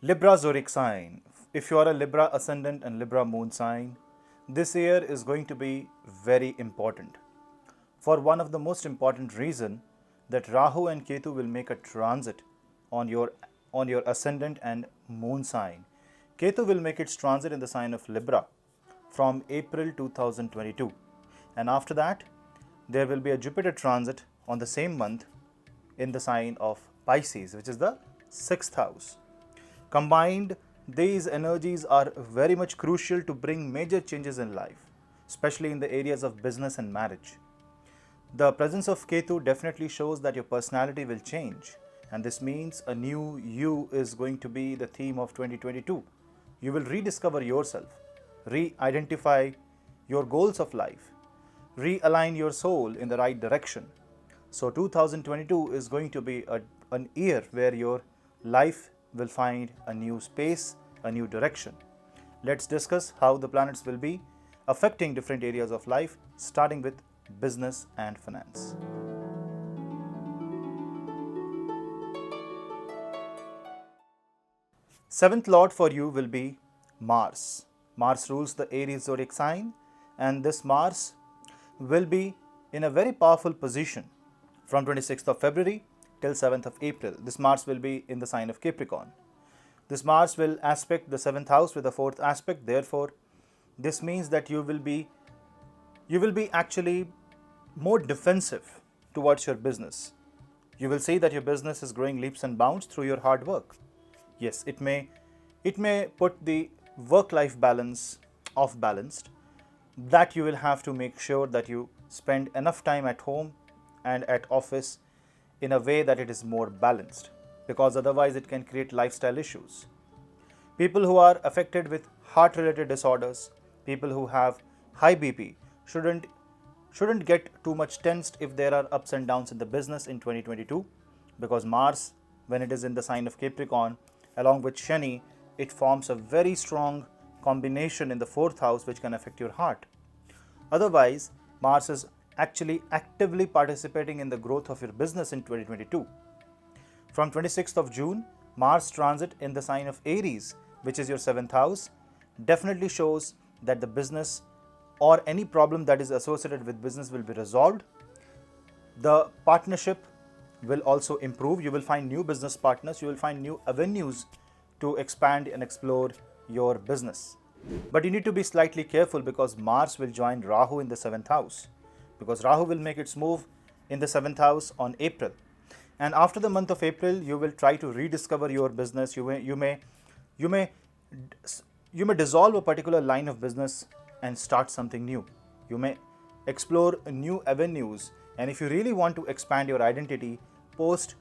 Libra zodiac sign. If you are a Libra ascendant and Libra moon sign, this year is going to be very important. For one of the most important reason that Rahu and Ketu will make a transit on your ascendant and moon sign. Ketu will make its transit in the sign of Libra from April 2022, and after that there will be a Jupiter transit on the same month in the sign of Pisces, which is the 6th house. Combined, these energies are very much crucial to bring major changes in life, especially in the areas of business and marriage. The presence of Ketu definitely shows that your personality will change, and this means a new you is going to be the theme of 2022. You will rediscover yourself, re-identify your goals of life, realign your soul in the right direction. So 2022 is going to be an year where your life will find a new space, a new direction. Let's discuss how the planets will be affecting different areas of life, starting with business and finance. Seventh lord for you will be Mars. Mars rules the Aries zodiac sign, and this Mars will be in a very powerful position from 26th of February till 7th of April. This Mars will be in the sign of Capricorn. This Mars will aspect the 7th house with the 4th aspect. Therefore, this means that you will be actually more defensive towards your business. You will see that your business is growing leaps and bounds through your hard work. Yes, it may put the work-life balance off balanced, that you will have to make sure that you spend enough time at home and at office in a way that it is more balanced, because otherwise it can create lifestyle issues. People who are affected with heart-related disorders, people who have high BP shouldn't get too much tensed if there are ups and downs in the business in 2022, because Mars, when it is in the sign of Capricorn, along with Shani, it forms a very strong combination in the 4th house which can affect your heart. Otherwise, Mars is actually actively participating in the growth of your business in 2022. From 26th of June, Mars transit in the sign of Aries, which is your 7th house, definitely shows that the business or any problem that is associated with business will be resolved. The partnership will also improve. You will find new business partners. You will find new avenues to expand and explore your business. But you need to be slightly careful, because Mars will join Rahu in the 7th house, because Rahu will make its move in the 7th house on April. And after the month of April, you will try to rediscover your business. You may dissolve a particular line of business and start something new. You may explore new avenues, and if you really want to expand your identity post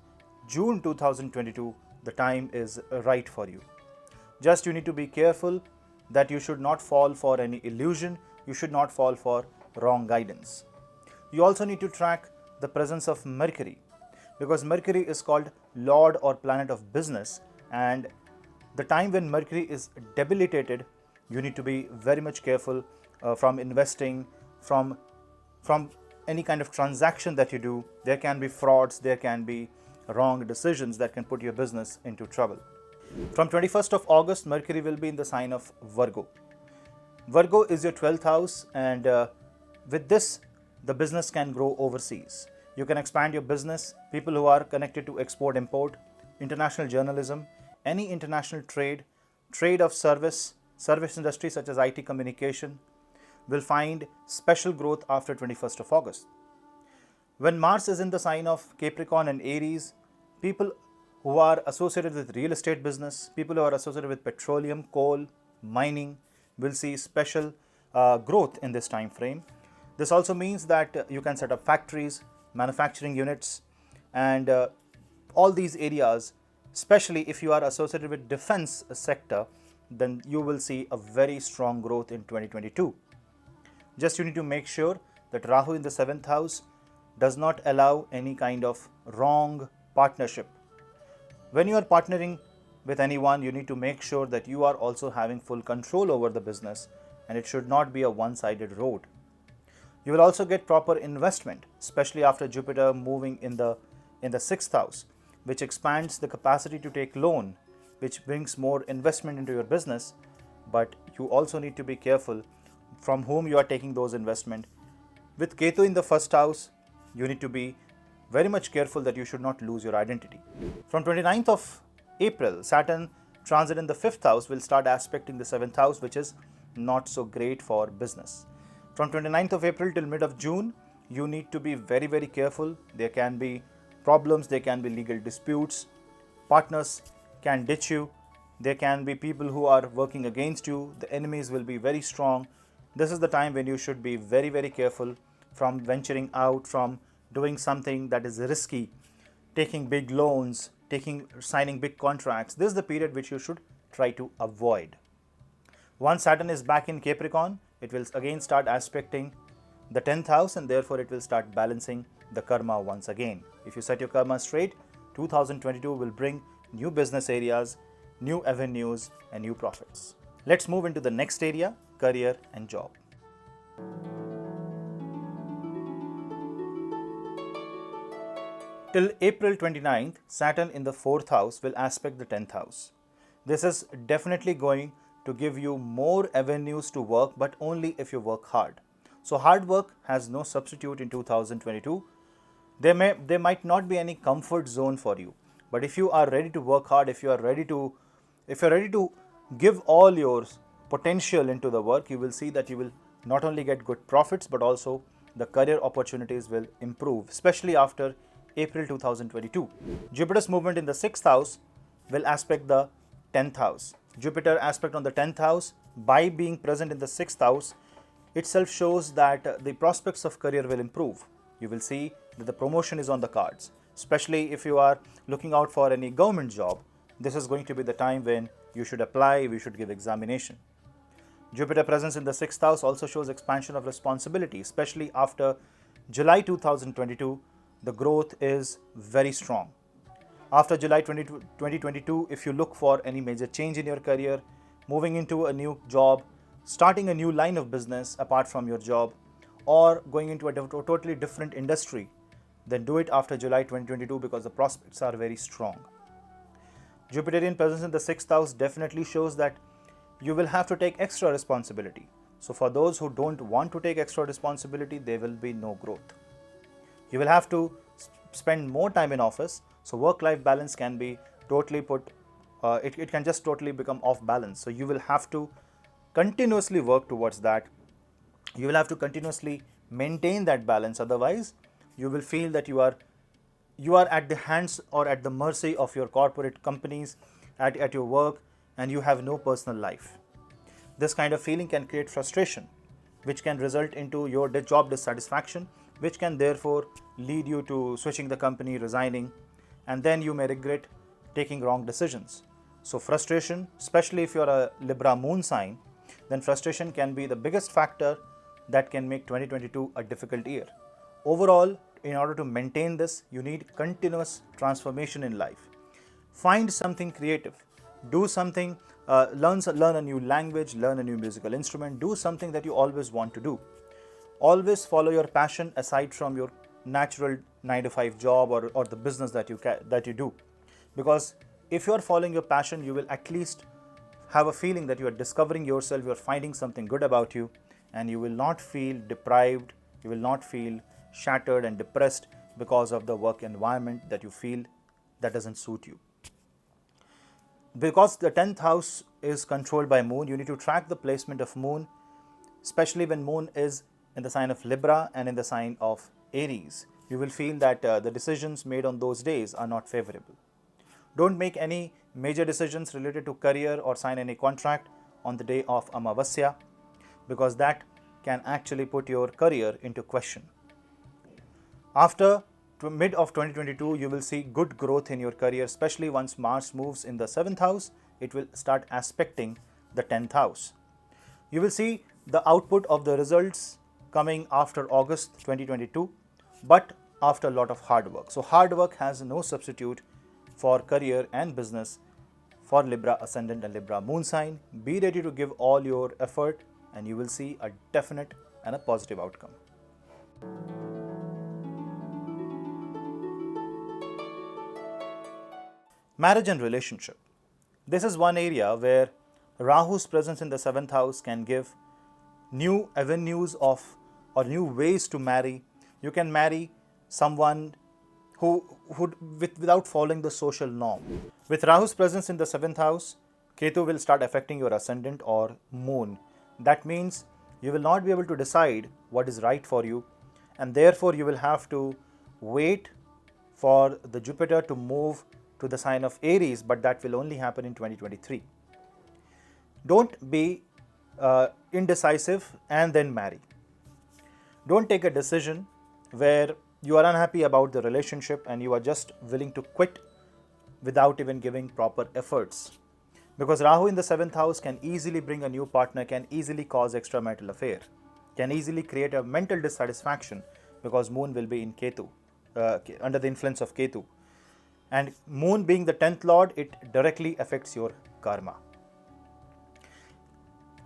June 2022, the time is right for you. Just you need to be careful that you should not fall for any illusion. You should not fall for wrong guidance. You also need to track the presence of Mercury, because Mercury is called Lord or planet of business, and the time when Mercury is debilitated, you need to be very much careful from investing, from any kind of transaction that you do. There can be frauds, there can be wrong decisions that can put your business into trouble. From 21st of August, Mercury will be in the sign of Virgo. Virgo is your 12th house, and with this, the business can grow overseas. You can expand your business. People who are connected to export-import, international journalism, any international trade of service industry such as IT communication, will find special growth after 21st of August. When Mars is in the sign of Capricorn and Aries, people who are associated with real estate business, people who are associated with petroleum, coal, mining, will see special growth in this time frame. This also means that you can set up factories, manufacturing units, and all these areas, especially if you are associated with defense sector, then you will see a very strong growth in 2022. Just you need to make sure that Rahu in the 7th house does not allow any kind of wrong partnership. When you are partnering with anyone, you need to make sure that you are also having full control over the business, and it should not be a one-sided road. You will also get proper investment, especially after Jupiter moving in the 6th house, which expands the capacity to take loan which brings more investment into your business, but you also need to be careful from whom you are taking those investment. With Ketu in the first house, you need to be very much careful that you should not lose your identity. From 29th of April, Saturn transit in the 5th house will start aspecting the 7th house, which is not so great for business. From 29th of April till mid of June, you need to be very, very careful. There can be problems, there can be legal disputes, partners can ditch you, there can be people who are working against you, the enemies will be very strong. This is the time when you should be very, very careful from venturing out, from doing something that is risky, taking big loans, signing big contracts. This is the period which you should try to avoid. Once Saturn is back in Capricorn, it will again start aspecting the 10th house, and therefore it will start balancing the karma once again. If you set your karma straight, 2022 will bring new business areas, new avenues and new profits. Let's move into the next area, career and job. Till April 29th, Saturn in the 4th house will aspect the 10th house. This is definitely going to give you more avenues to work, but only if you work hard. So hard work has no substitute in 2022. There might not be any comfort zone for you, but if you are ready to work hard, if you're ready to give all your potential into the work, you will see that you will not only get good profits, but also the career opportunities will improve, especially after April 2022. Jupiter's movement in the 6th house will aspect the 10th house. Jupiter aspect on the 10th house, by being present in the 6th house, itself shows that the prospects of career will improve. You will see that the promotion is on the cards, especially if you are looking out for any government job. This is going to be the time when you should apply, we should give examination. Jupiter presence in the 6th house also shows expansion of responsibility, especially after July 2022, the growth is very strong. After July 2022, if you look for any major change in your career, moving into a new job, starting a new line of business apart from your job, or going into a totally different industry, then do it after July 2022 because the prospects are very strong. Jupiterian presence in the 6th house definitely shows that you will have to take extra responsibility. So for those who don't want to take extra responsibility, there will be no growth. You will have to spend more time in office, so work-life balance can be totally it can just totally become off balance. So you will have to continuously work towards that. You will have to continuously maintain that balance, otherwise you will feel that you are at the hands or at the mercy of your corporate companies at your work, and you have no personal life. This kind of feeling can create frustration, which can result into your job dissatisfaction, which can therefore lead you to switching the company, resigning, and then you may regret taking wrong decisions. So frustration, especially if you're a Libra moon sign, then frustration can be the biggest factor that can make 2022 a difficult year. Overall, in order to maintain this, you need continuous transformation in life. Find something creative, do something, learn a new language, learn a new musical instrument, do something that you always want to do. Always follow your passion aside from your natural 9-to-5 job or the business that you do. Because if you are following your passion, you will at least have a feeling that you are discovering yourself, you are finding something good about you, and you will not feel deprived, you will not feel shattered and depressed because of the work environment that you feel that doesn't suit you. Because the 10th house is controlled by moon, you need to track the placement of moon, especially when moon is in the sign of Libra and in the sign of Aries. You will feel that the decisions made on those days are not favorable. Don't make any major decisions related to career or sign any contract on the day of Amavasya, because that can actually put your career into question. After mid of 2022, you will see good growth in your career, especially once Mars moves in the 7th house, it will start aspecting the 10th house. You will see the output of the results coming after August 2022, but after a lot of hard work. So hard work has no substitute for career and business for Libra ascendant and Libra moon sign. Be ready to give all your effort and you will see a definite and a positive outcome. Marriage and relationship. This is one area where Rahu's presence in the 7th house can give new avenues of or new ways to marry. You can marry someone without following the social norm. With Rahu's presence in the 7th house, Ketu will start affecting your ascendant or moon. That means you will not be able to decide what is right for you, and therefore you will have to wait for the Jupiter to move to the sign of Aries, but that will only happen in 2023. Don't be indecisive and then marry. Don't take a decision where you are unhappy about the relationship and you are just willing to quit without even giving proper efforts. Because Rahu in the 7th house can easily bring a new partner, can easily cause extramarital affair, can easily create a mental dissatisfaction, because Moon will be in Ketu, under the influence of Ketu. And Moon being the 10th lord, it directly affects your karma.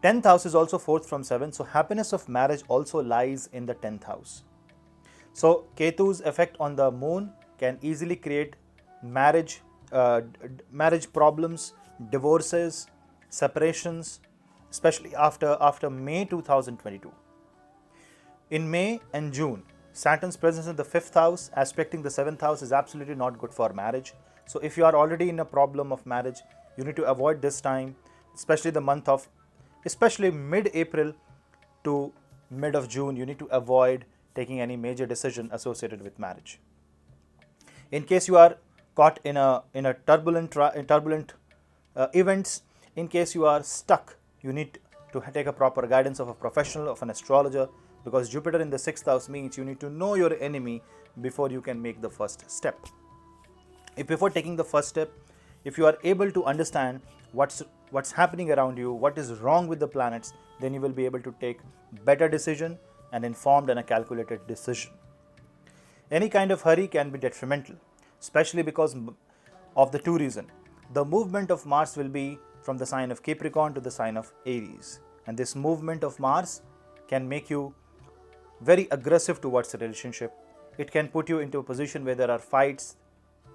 10th house is also 4th from 7th, so happiness of marriage also lies in the 10th house. So Ketu's effect on the Moon can easily create marriage problems, divorces, separations, especially after May 2022. In May and June, Saturn's presence in the 5th house aspecting the 7th house is absolutely not good for marriage. So if you are already in a problem of marriage, you need to avoid this time, especially mid-April to mid of June. You need to avoid taking any major decision associated with marriage. In case you are caught in a turbulent events, in case you are stuck, you need to take a proper guidance of a professional, of an astrologer, because Jupiter in the 6th house means you need to know your enemy before you can make the first step. If before taking the first step, if you are able to understand what's happening around you, what is wrong with the planets, then you will be able to take better decision, an informed and a calculated decision. Any kind of hurry can be detrimental, especially because of the two reasons. The movement of Mars will be from the sign of Capricorn to the sign of Aries, and this movement of Mars can make you very aggressive towards a relationship. It can put you into a position where there are fights,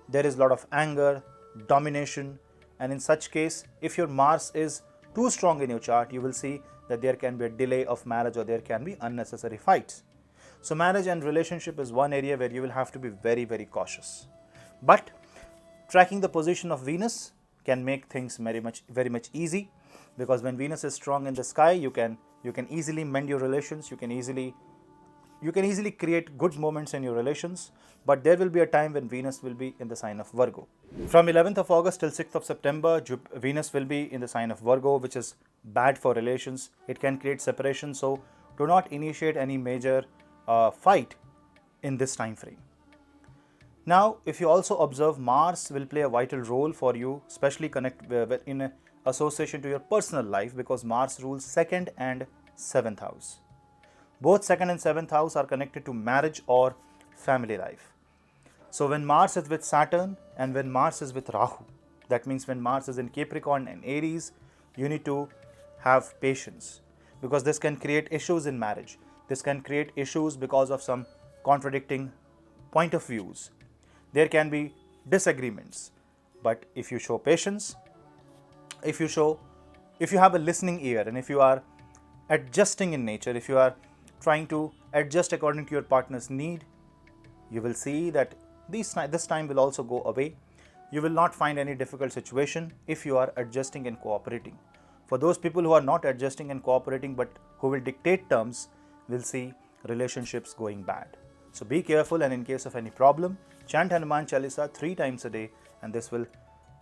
there is a lot of anger, domination, and in such case, if your Mars is too strong in your chart, you will see that there can be a delay of marriage or there can be unnecessary fights. So marriage and relationship is one area where you will have to be very, very cautious. But tracking the position of Venus can make things very much easy, because when Venus is strong in the sky, you can easily mend your relations, you can easily create good moments in your relations. But there will be a time when Venus will be in the sign of Virgo. From 11th of August till 6th of September, Venus will be in the sign of Virgo, which is bad for relations. It can create separation, so do not initiate any major fight in this time frame. Now, if you also observe, Mars will play a vital role for you, especially in association to your personal life, because Mars rules 2nd and 7th house. Both 2nd and 7th house are connected to marriage or family life. So when Mars is with Saturn and when Mars is with Rahu, that means when Mars is in Capricorn and Aries, you need to have patience, because this can create issues in marriage. This can create issues because of some contradicting point of views. There can be disagreements, but if you show patience, if you have a listening ear, and if you are adjusting in nature, if you are trying to adjust according to your partner's need, you will see that this time will also go away. You will not find any difficult situation if you are adjusting and cooperating. For those people who are not adjusting and cooperating but who will dictate terms, will see relationships going bad. So be careful, and in case of any problem, chant Hanuman Chalisa 3 times a day, and this will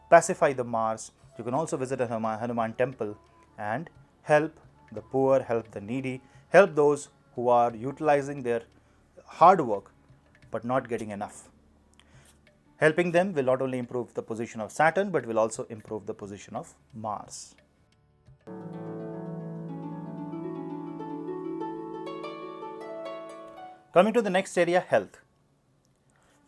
pacify the Mars. You can also visit a Hanuman temple and help the poor, help the needy, help those who are utilizing their hard work but not getting enough. Helping them will not only improve the position of Saturn, but will also improve the position of Mars. Coming to the next area, health.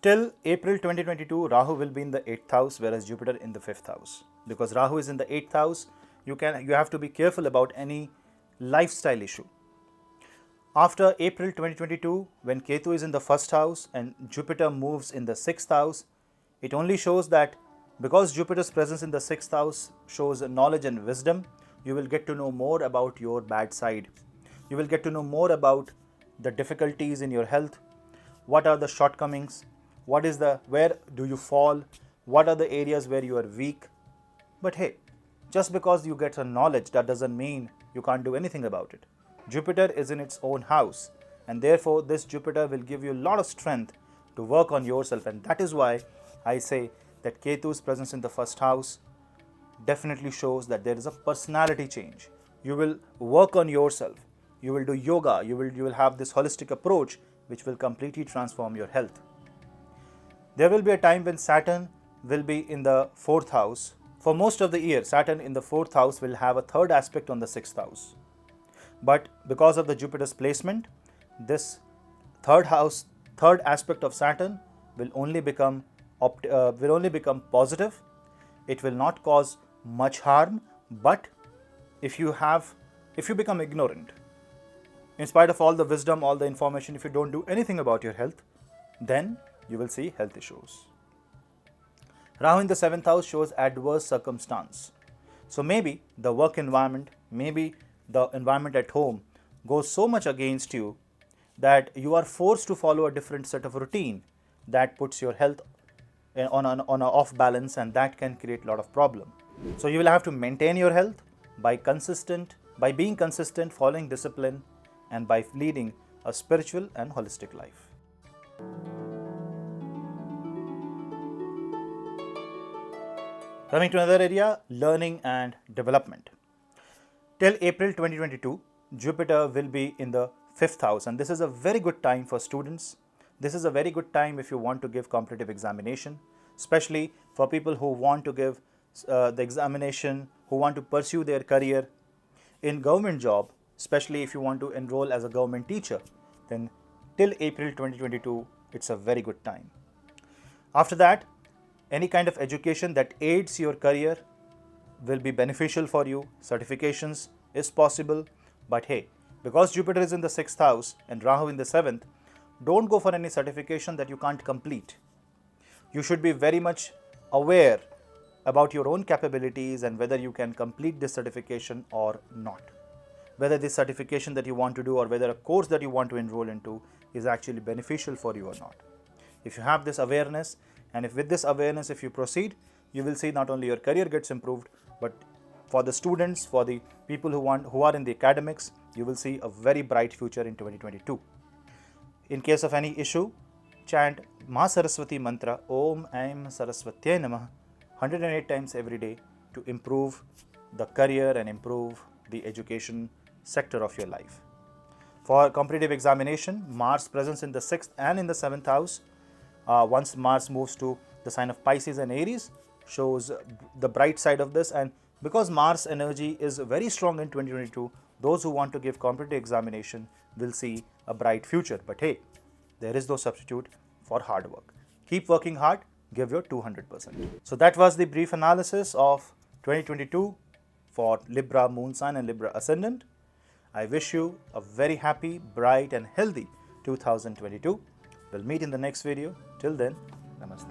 Till April 2022, Rahu will be in the 8th house, whereas Jupiter in the 5th house. Because Rahu is in the 8th house, you have to be careful about any lifestyle issue. After April 2022, when Ketu is in the 1st house and Jupiter moves in the 6th house, it only shows that Because Jupiter's presence in the 6th house shows knowledge and wisdom, you will get to know more about your bad side. You will get to know more about the difficulties in your health. What are the shortcomings? Where do you fall? What are the areas where you are weak? But hey, just because you get some knowledge, that doesn't mean you can't do anything about it. Jupiter is in its own house, and therefore this Jupiter will give you a lot of strength to work on yourself. And that is why I say that Ketu's presence in the 1st house definitely shows that there is a personality change. You will work on yourself. You will do yoga. You will have this holistic approach which will completely transform your health. There will be a time when Saturn will be in the 4th house. For most of the year, Saturn in the 4th house will have a 3rd aspect on the 6th house. But because of the Jupiter's placement, this 3rd aspect of Saturn will only become positive. It will not cause much harm, but if you become ignorant, in spite of all the wisdom, all the information, if you don't do anything about your health, then you will see health issues. Rahu in the 7th house shows adverse circumstance. So maybe the work environment, maybe the environment at home goes so much against you that you are forced to follow a different set of routine that puts your health on an off balance, and that can create a lot of problem. So you will have to maintain your health by being consistent, following discipline, and by leading a spiritual and holistic life. Coming to another area, learning and development. Till April 2022, Jupiter will be in the 5th house, and this is a very good time for students. This is a very good time if you want to give competitive examination, especially for people who want to give the examination, who want to pursue their career in government job, especially if you want to enroll as a government teacher, then till April 2022, it's a very good time. After that, any kind of education that aids your career will be beneficial for you. Certifications is possible, but hey, because Jupiter is in the 6th house and Rahu in the 7th, don't go for any certification that you can't complete. You should be very much aware about your own capabilities and whether you can complete this certification or not. Whether this certification that you want to do or whether a course that you want to enroll into is actually beneficial for you or not. If you have this awareness, and if with this awareness, if you proceed, you will see not only your career gets improved, but for the students, for the people who are in the academics, you will see a very bright future in 2022. In case of any issue, chant Ma Saraswati mantra Om Aim Saraswatyai Namah 108 times every day to improve the career and improve the education sector of your life. For competitive examination, Mars presence in the 6th and in the 7th house, once Mars moves to the sign of Pisces and Aries, shows the bright side of this. And because Mars energy is very strong in 2022, those who want to give competitive examination will see a bright future. But hey, there is no substitute for hard work. Keep working hard, give your 200%. So that was the brief analysis of 2022 for Libra Moon Sign and Libra Ascendant. I wish you a very happy, bright and healthy 2022. We'll meet in the next video. Till then, Namaste.